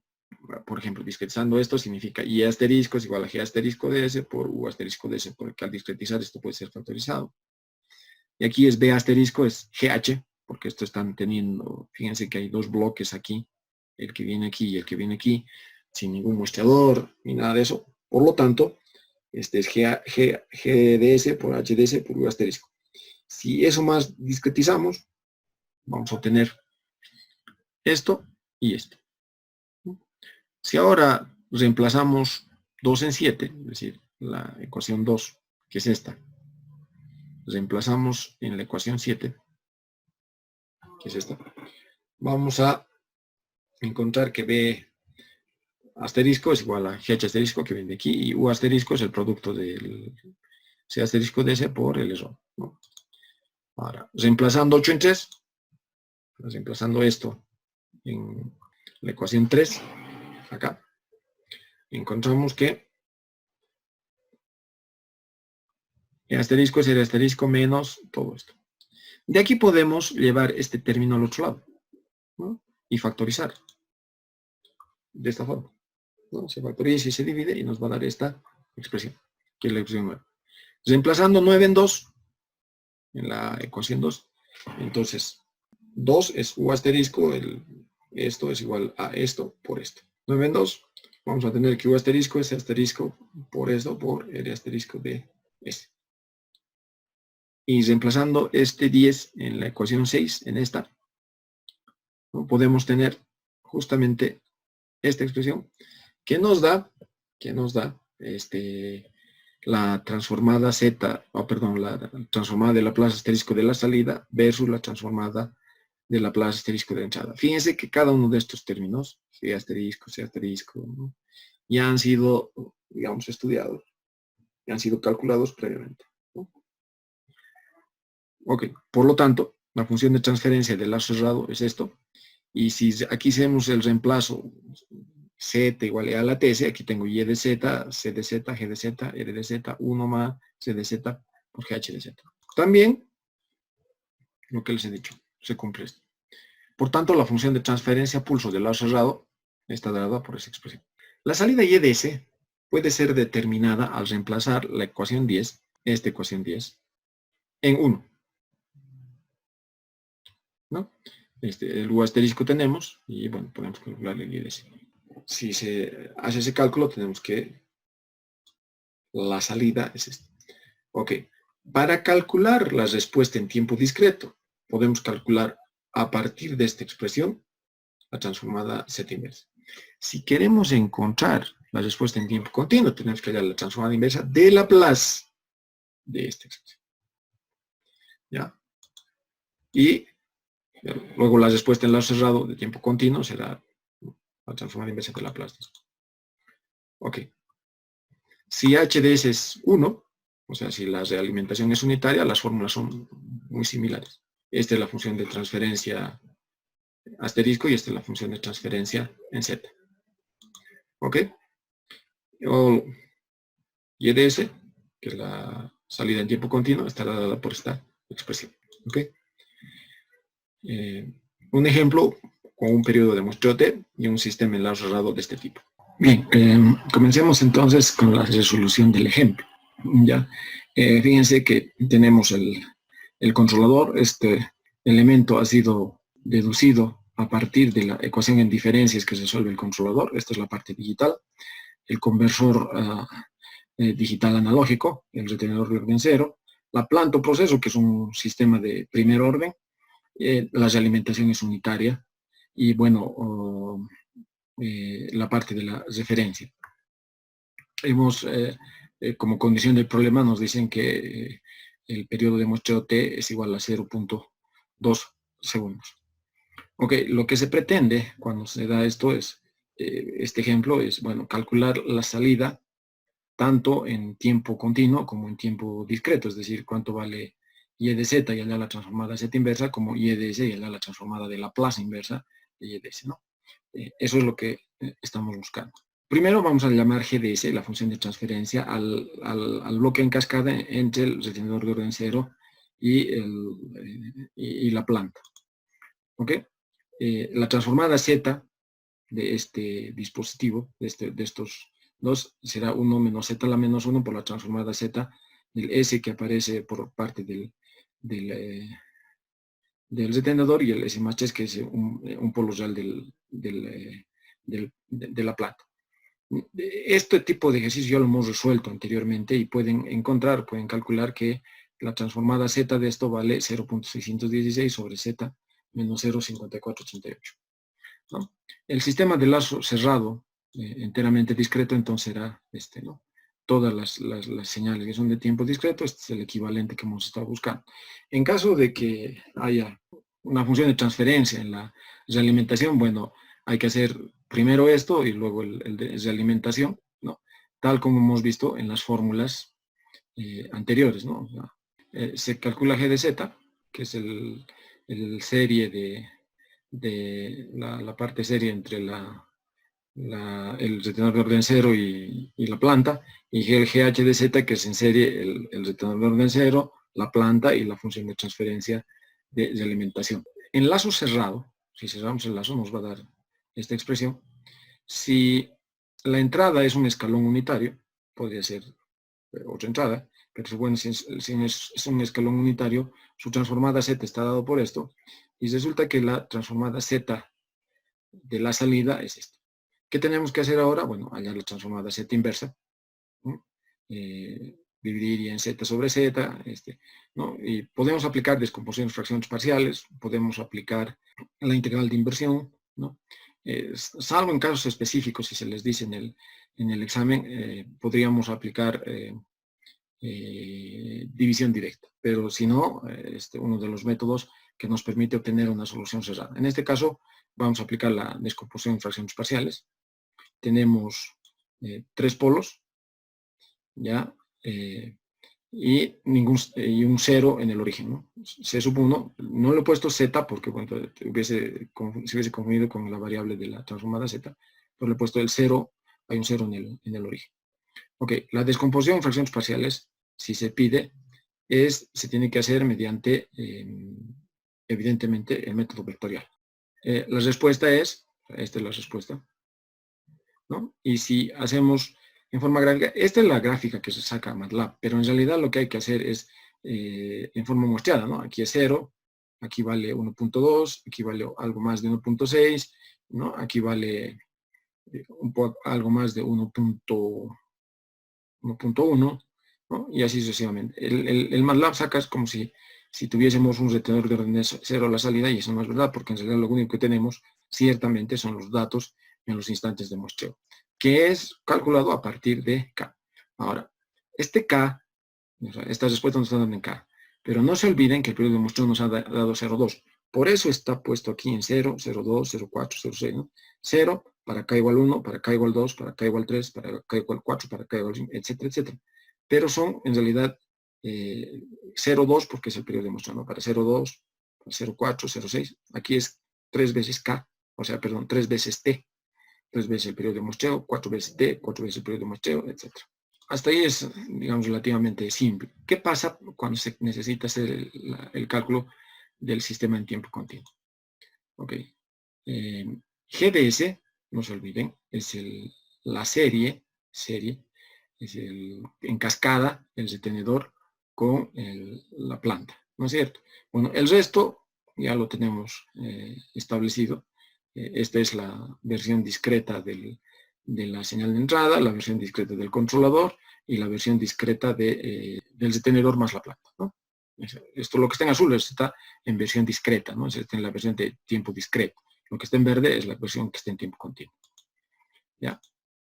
por ejemplo, discretizando esto significa Y asterisco es igual a G asterisco de S por U asterisco de S, porque al discretizar esto puede ser factorizado. Y aquí es B asterisco, es GH, porque esto están teniendo, fíjense que hay dos bloques aquí, el que viene aquí y el que viene aquí, sin ningún muestrador ni nada de eso. Por lo tanto, este es GDS por HDS por U asterisco. Si eso más discretizamos, vamos a obtener esto y esto. Si ahora reemplazamos 2 en 7, es decir, la ecuación 2, que es esta, reemplazamos en la ecuación 7, que es esta, vamos a encontrar que B asterisco es igual a GH asterisco, que viene de aquí, y U asterisco es el producto del C asterisco de S por el error, ¿no? Ahora, reemplazando 8 en 3, reemplazando esto en la ecuación 3, acá, encontramos que el asterisco es el asterisco menos todo esto. De aquí podemos llevar este término al otro lado, ¿no? Y factorizar de esta forma, ¿no? Se factoriza y se divide y nos va a dar esta expresión, que es la expresión 9. Reemplazando 9 en 2, en la ecuación 2, entonces 2 es U asterisco, esto es igual a esto por esto. 9 en 2, vamos a tener que U asterisco es asterisco por esto por R asterisco de S. Y reemplazando este 10 en la ecuación 6, en esta, ¿no? Podemos tener justamente esta expresión que nos da que nos da la transformada z, la transformada de Laplace asterisco de la salida versus la transformada de Laplace asterisco de la entrada. Fíjense que cada uno de estos términos, C asterisco, ¿no?, ya han sido, digamos, estudiados, ya han sido calculados previamente, ¿no? Ok, por lo tanto, la función de transferencia del lazo cerrado es esto, y si aquí hacemos el reemplazo z igual a la ts, aquí tengo y de z, c de z, g de z, r de z, 1 más c de z por gh de z. También, lo que les he dicho, se cumple esto. Por tanto, la función de transferencia pulso del lado cerrado está dada por esa expresión. La salida y de s puede ser determinada al reemplazar la ecuación 10, esta ecuación 10, en 1. ¿No? El u asterisco tenemos, y bueno, podemos calcular el y de s. Si se hace ese cálculo, tenemos que la salida es esta. Ok, para calcular la respuesta en tiempo discreto, podemos calcular a partir de esta expresión la transformada z inversa. Si queremos encontrar la respuesta en tiempo continuo, tenemos que hallar la transformada inversa de Laplace de esta expresión. ¿Ya? Y luego la respuesta en lado cerrado de tiempo continuo será la transformada inversa de Laplace. Ok. Si h de s es 1, o sea, si la realimentación es unitaria, las fórmulas son muy similares. Esta es la función de transferencia asterisco y esta es la función de transferencia en z. ¿Ok? O y de s, que es la salida en tiempo continuo, estará dada por esta expresión. ¿Ok? Un ejemplo con un periodo de muestreo t y un sistema en lado cerrado de este tipo. Bien, comencemos entonces con la resolución del ejemplo. ¿Ya? Fíjense que tenemos el controlador. Este elemento ha sido deducido a partir de la ecuación en diferencias que resuelve el controlador. Esta es la parte digital. El conversor digital analógico, el retenedor de orden cero, la planta o proceso, que es un sistema de primer orden, la realimentación es unitaria, y bueno, la parte de la referencia. Hemos, como condición del problema, nos dicen que el periodo de muestreo t es igual a 0.2 segundos. Ok, lo que se pretende cuando se da esto es, este ejemplo es, bueno, calcular la salida tanto en tiempo continuo como en tiempo discreto, es decir, cuánto vale y de z y allá la transformada z inversa, como y de s y allá la transformada de Laplace inversa de y de s, ¿no? Eso es lo que estamos buscando. Primero vamos a llamar GDS, la función de transferencia, al bloque en cascada entre el retenedor de orden cero y la planta. ¿Ok? La transformada z de este dispositivo, de estos dos, será 1 menos z a la menos 1 por la transformada z del S que aparece por parte del retenedor, y el S más 3 que es un polo real de la planta. Este tipo de ejercicio ya lo hemos resuelto anteriormente y pueden calcular que la transformada z de esto vale 0.616 sobre z menos 0.5488. ¿No? El sistema de lazo cerrado, enteramente discreto, entonces será este, ¿no? Todas las señales que son de tiempo discreto, este es el equivalente que hemos estado buscando. En caso de que haya una función de transferencia en la realimentación, bueno, hay que hacer primero esto y luego el de realimentación, ¿no? Tal como hemos visto en las fórmulas anteriores, ¿no? O sea, se calcula g de z, que es el serie de la parte serie entre el retenedor de orden cero y la planta, y el GH de Z, que es en serie el retenedor de orden cero, la planta y la función de transferencia de alimentación. En lazo cerrado, si cerramos el lazo nos va a dar esta expresión. Si la entrada es un escalón unitario, podría ser otra entrada, pero bueno, si es un escalón unitario, su transformada Z está dado por esto, y resulta que la transformada Z de la salida es esta. ¿Qué tenemos que hacer ahora? Bueno, hallar la transformada Z inversa, ¿no? Dividir y en Z sobre Z, ¿no? Y podemos aplicar descomposiciones, fracciones parciales, podemos aplicar la integral de inversión, ¿no? Salvo en casos específicos, si se les dice en en el examen podríamos aplicar división directa, pero si no, uno de los métodos que nos permite obtener una solución cerrada. En este caso, vamos a aplicar la descomposición en fracciones parciales. Tenemos 3 polos, ¿ya? Y un 0 en el origen, ¿no? C sub 1, no le he puesto z porque bueno, se hubiese confundido con la variable de la transformada z, pero le he puesto el 0, hay un 0 en el origen. Ok, la descomposición en fracciones parciales, si se pide, se tiene que hacer mediante, evidentemente, el método vectorial. La respuesta esta es la respuesta, ¿no? Y si hacemos en forma gráfica, esta es la gráfica que se saca MATLAB, pero en realidad lo que hay que hacer es en forma muestreada, ¿no? Aquí es 0, aquí vale 1.2, aquí vale algo más de 1.6, ¿no? Aquí vale algo más de 1.1, ¿no? Y así sucesivamente. El MATLAB sacas como si tuviésemos un retenedor de orden 0 a la salida, y eso no es verdad, porque en realidad lo único que tenemos ciertamente son los datos en los instantes de muestreo, que es calculado a partir de K. Ahora, este K, o sea, esta respuesta nos está dando en K, pero no se olviden que el periodo de muestreo nos ha dado 0,2. Por eso está puesto aquí en 0, 0,2, 0,4, 0,6, ¿no? 0 para K igual 1, para K igual 2, para K igual 3, para K igual 4, para K igual 5, etcétera, etcétera. Pero son, en realidad, 0,2 porque es el periodo de muestreo, ¿no? Para 0,2, para 0,4, 0,6. Aquí es 3 veces K, o sea, perdón, 3 veces T. 3 veces el periodo de muestreo, 4 veces T, 4 veces el periodo de muestreo, etc. Hasta ahí es, digamos, relativamente simple. ¿Qué pasa cuando se necesita hacer el cálculo del sistema en tiempo continuo? Ok. GDS, no se olviden, es la serie, es en cascada, el retenedor con la planta, ¿no es cierto? Bueno, el resto ya lo tenemos establecido. Esta es la versión discreta de la señal de entrada, la versión discreta del controlador y la versión discreta del retenedor más la planta, ¿no? Esto, lo que está en azul, está en versión discreta, ¿no? Está en la versión de tiempo discreto. Lo que está en verde es la versión que está en tiempo continuo. ¿Ya?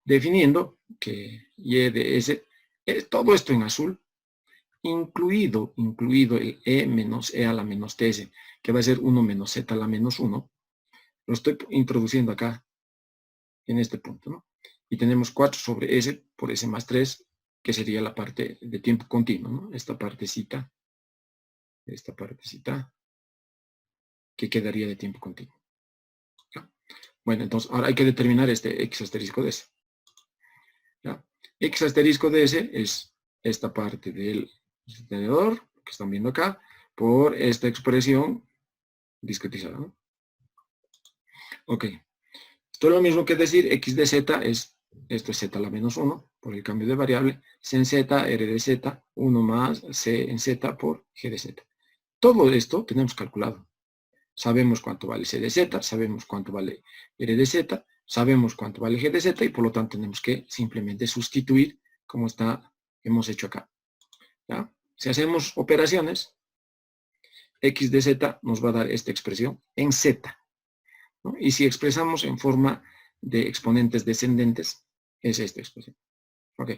Definiendo que Y de S, todo esto en azul, incluido el E menos E a la menos TS, que va a ser 1 menos Z a la menos 1, lo estoy introduciendo acá, en este punto, ¿no? Y tenemos 4 sobre S por S más 3, que sería la parte de tiempo continuo, ¿no? Esta partecita, que quedaría de tiempo continuo. ¿Ya? Bueno, entonces ahora hay que determinar este X asterisco de S. ¿Ya? X asterisco de S es esta parte del retenedor, que están viendo acá, por esta expresión discretizada, ¿no? Ok. Esto es lo mismo que decir X de Z esto es Z a la menos 1, por el cambio de variable, C en Z, R de Z, 1 más C en Z por G de Z. Todo esto tenemos calculado. Sabemos cuánto vale C de Z, sabemos cuánto vale R de Z, sabemos cuánto vale G de Z, y por lo tanto tenemos que simplemente sustituir como hemos hecho acá. ¿Ya? Si hacemos operaciones, X de Z nos va a dar esta expresión en Z, ¿no? Y si expresamos en forma de exponentes descendentes, es esta expresión. Ok.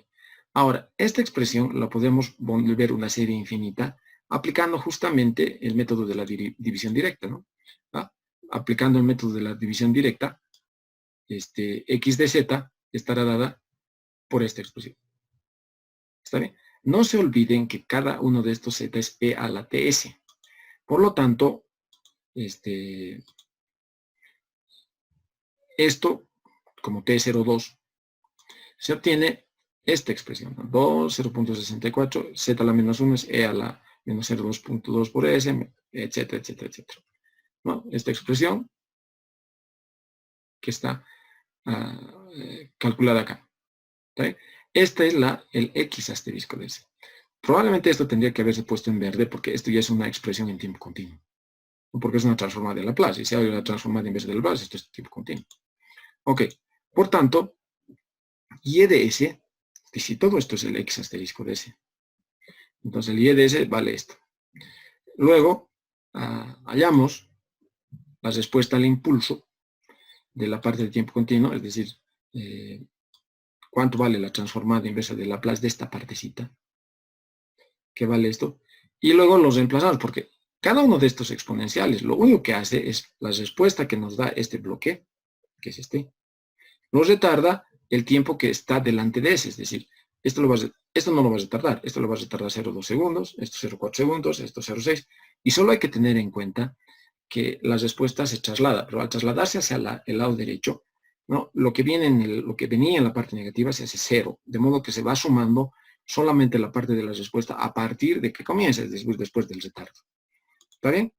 Ahora, esta expresión la podemos volver una serie infinita aplicando justamente el método de la división directa, ¿no? ¿Ah? Aplicando el método de la división directa, X de Z estará dada por esta expresión. ¿Está bien? No se olviden que cada uno de estos Z es E a la TS. Por lo tanto, esto, como T02, se obtiene esta expresión, ¿no? 2, 0.64, Z a la menos 1 es E a la menos 0.2 por S, etcétera, etcétera, etcétera, ¿no? Esta expresión que está calculada acá. ¿Okay? Esta es el X asterisco de S. Probablemente esto tendría que haberse puesto en verde porque esto ya es una expresión en tiempo continuo. Porque es una transformada de Laplace. Y si hay una transformada inversa de Laplace, esto es tiempo continuo. Ok. Por tanto, Y de S, si todo esto es el X asterisco de S, entonces el Y de S vale esto. Luego, hallamos la respuesta al impulso de la parte del tiempo continuo, es decir, ¿Cuánto vale la transformada inversa de Laplace de esta partecita? ¿Qué vale esto? Y luego los reemplazamos, porque cada uno de estos exponenciales lo único que hace es la respuesta que nos da este bloque, que es este, nos retarda el tiempo que está delante de ese, es decir, esto no lo va a retardar, esto lo va a retardar 0,2 segundos, esto 0,4 segundos, esto 0,6, y solo hay que tener en cuenta que la respuesta se traslada, pero al trasladarse hacia el lado derecho, ¿no? Lo que venía en la parte negativa se hace 0, de modo que se va sumando solamente la parte de la respuesta a partir de que comience, después del retardo. ¿Está bien?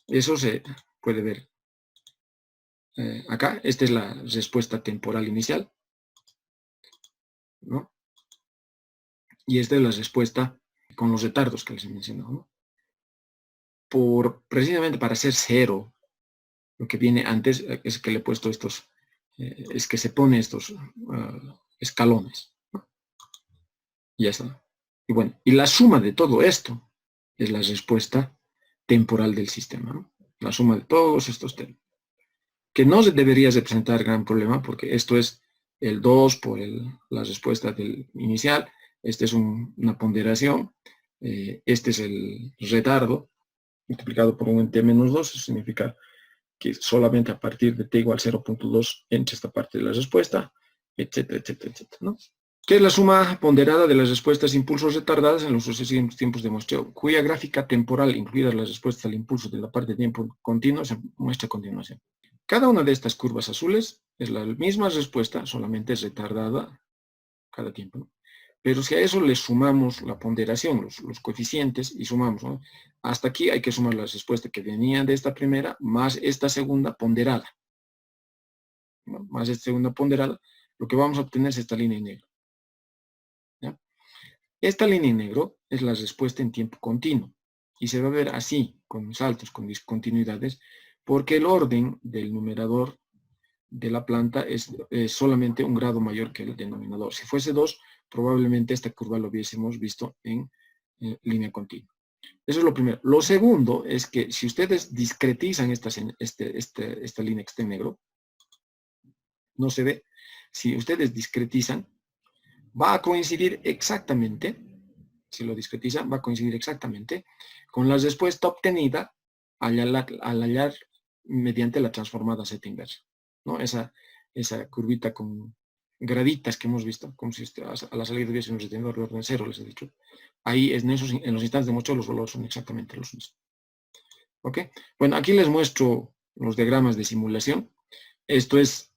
Eso se puede ver acá. Esta es la respuesta temporal inicial, ¿no? Y esta es la respuesta con los retardos que les he mencionado, ¿no? Precisamente para hacer 0, lo que viene antes es que le he puesto estos, es que se pone estos escalones, ¿no? Y ya está. Y bueno, y la suma de todo esto es la respuesta temporal del sistema, ¿no? La suma de todos estos términos. Que no debería representar gran problema, porque esto es el 2 por la respuesta del inicial, este es una ponderación, este es el retardo, multiplicado por un t menos 2, eso significa que solamente a partir de t igual 0.2 entra esta parte de la respuesta, etcétera, etcétera, etcétera, ¿no? ¿Qué es la suma ponderada de las respuestas impulsos retardadas en los sucesivos tiempos de muestreo, cuya gráfica temporal, incluidas las respuestas al impulso de la parte de tiempo continuo, se muestra a continuación? Cada una de estas curvas azules es la misma respuesta, solamente es retardada cada tiempo, ¿no? Pero si a eso le sumamos la ponderación, los coeficientes, y sumamos, ¿no? Hasta aquí hay que sumar la respuesta que venía de esta primera, más esta segunda ponderada, ¿no? Más esta segunda ponderada, lo que vamos a obtener es esta línea en negro, ¿ya? Esta línea en negro es la respuesta en tiempo continuo, y se va a ver así, con saltos, con discontinuidades, porque el orden del numerador de la planta es solamente un grado mayor que el denominador. Si fuese 2, probablemente esta curva lo hubiésemos visto en línea continua. Eso es lo primero. Lo segundo es que si ustedes discretizan esta línea que está en negro, no se ve, si ustedes discretizan, va a coincidir exactamente, si lo discretizan, va a coincidir exactamente con la respuesta obtenida al hallar mediante la transformada Z inversa, ¿no? Esa curvita con graditas que hemos visto, como si a la salida hubiese un retenedor de orden 0, les he dicho. Ahí en los instantes de muestreo los valores son exactamente los mismos. ¿Ok? Bueno, aquí les muestro los diagramas de simulación. Esto es,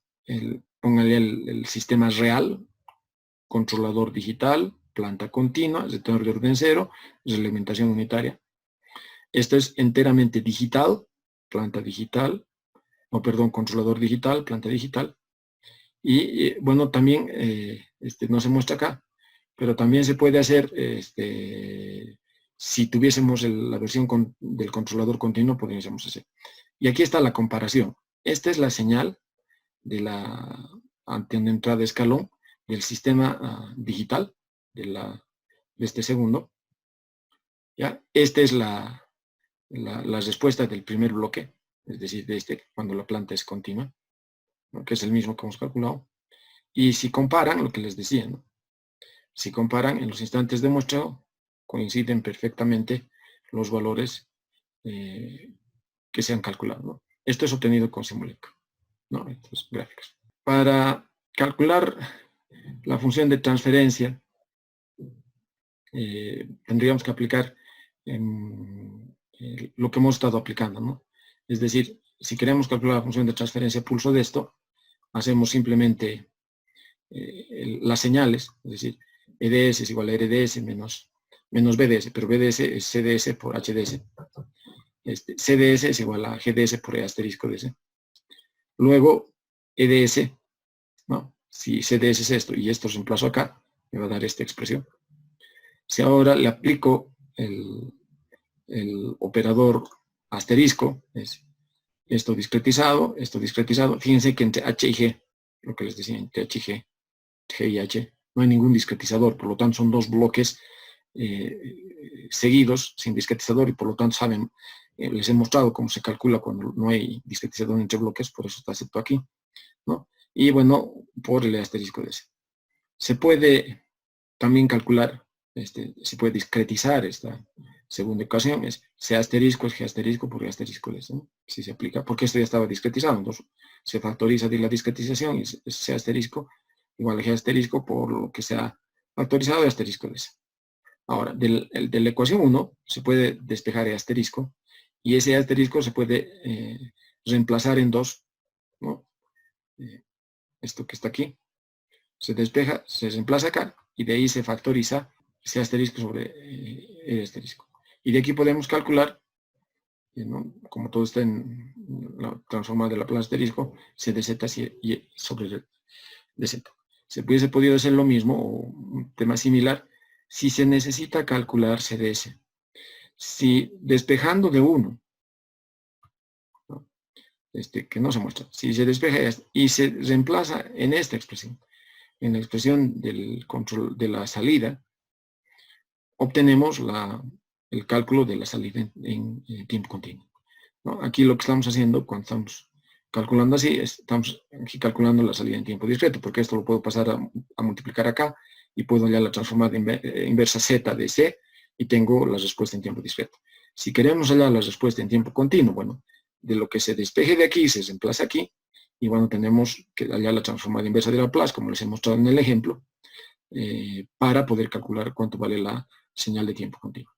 póngale el sistema real, controlador digital, planta continua, retenedor de orden 0, reglamentación unitaria. Esto es enteramente digital, planta digital, controlador digital, planta digital. Y bueno, también, no se muestra acá, pero también se puede hacer, si tuviésemos la versión del controlador continuo, podríamos hacer. Y aquí está la comparación. Esta es la señal de ante una entrada de escalón del sistema digital de este segundo. ¿Ya? Esta es la respuesta del primer bloque, es decir, cuando la planta es continua, ¿no? Que es el mismo que hemos calculado. Y si comparan, lo que les decía, ¿no? Si comparan en los instantes de muestreo, coinciden perfectamente los valores que se han calculado, ¿no? Esto es obtenido con Simulink, ¿no? Estos gráficos. Para calcular la función de transferencia, tendríamos que aplicar lo que hemos estado aplicando, ¿no? Es decir, si queremos calcular la función de transferencia pulso de esto, hacemos simplemente las señales, es decir, EDS es igual a RDS menos BDS, pero BDS es CDS por HDS. CDS es igual a GDS por E asterisco DS. Luego, EDS, ¿no? Si CDS es esto y esto reemplazo acá, me va a dar esta expresión. Si ahora le aplico el operador asterisco, es esto discretizado, fíjense que entre H y G, lo que les decía, entre H y G y H, no hay ningún discretizador, por lo tanto son dos bloques seguidos, sin discretizador, y por lo tanto saben, les he mostrado cómo se calcula cuando no hay discretizador entre bloques, por eso está acepto aquí, ¿no? Y bueno, por el asterisco de ese. Se puede también calcular, se puede discretizar esta segunda ecuación, es C asterisco es G asterisco por G asterisco es, ¿no? Si se aplica, porque esto ya estaba discretizado, entonces se factoriza de la discretización y es C asterisco igual a G asterisco por lo que se ha factorizado de asterisco de S. Ahora, de la ecuación 1 se puede despejar E asterisco y ese asterisco se puede reemplazar en 2, ¿no? Esto que está aquí se despeja, se reemplaza acá y de ahí se factoriza ese asterisco sobre el asterisco. Y de aquí podemos calcular, ¿no? Como todo está en la transformada de Laplace asterisco, C de z sobre el de z. Se hubiese podido hacer lo mismo o un tema similar si se necesita calcular C de S. Si despejando de 1, ¿no? Que no se muestra, si se despeja y se reemplaza en esta expresión, en la expresión del control de la salida, obtenemos el cálculo de la salida en tiempo continuo, ¿no? Aquí lo que estamos haciendo cuando estamos calculando así, estamos aquí calculando la salida en tiempo discreto, porque esto lo puedo pasar a multiplicar acá y puedo hallar la transformada inversa z de c y tengo la respuesta en tiempo discreto. Si queremos hallar la respuesta en tiempo continuo, bueno, de lo que se despeje de aquí se reemplaza aquí y bueno, tenemos que hallar la transformada inversa de Laplace, como les he mostrado en el ejemplo, para poder calcular cuánto vale la señal de tiempo continuo.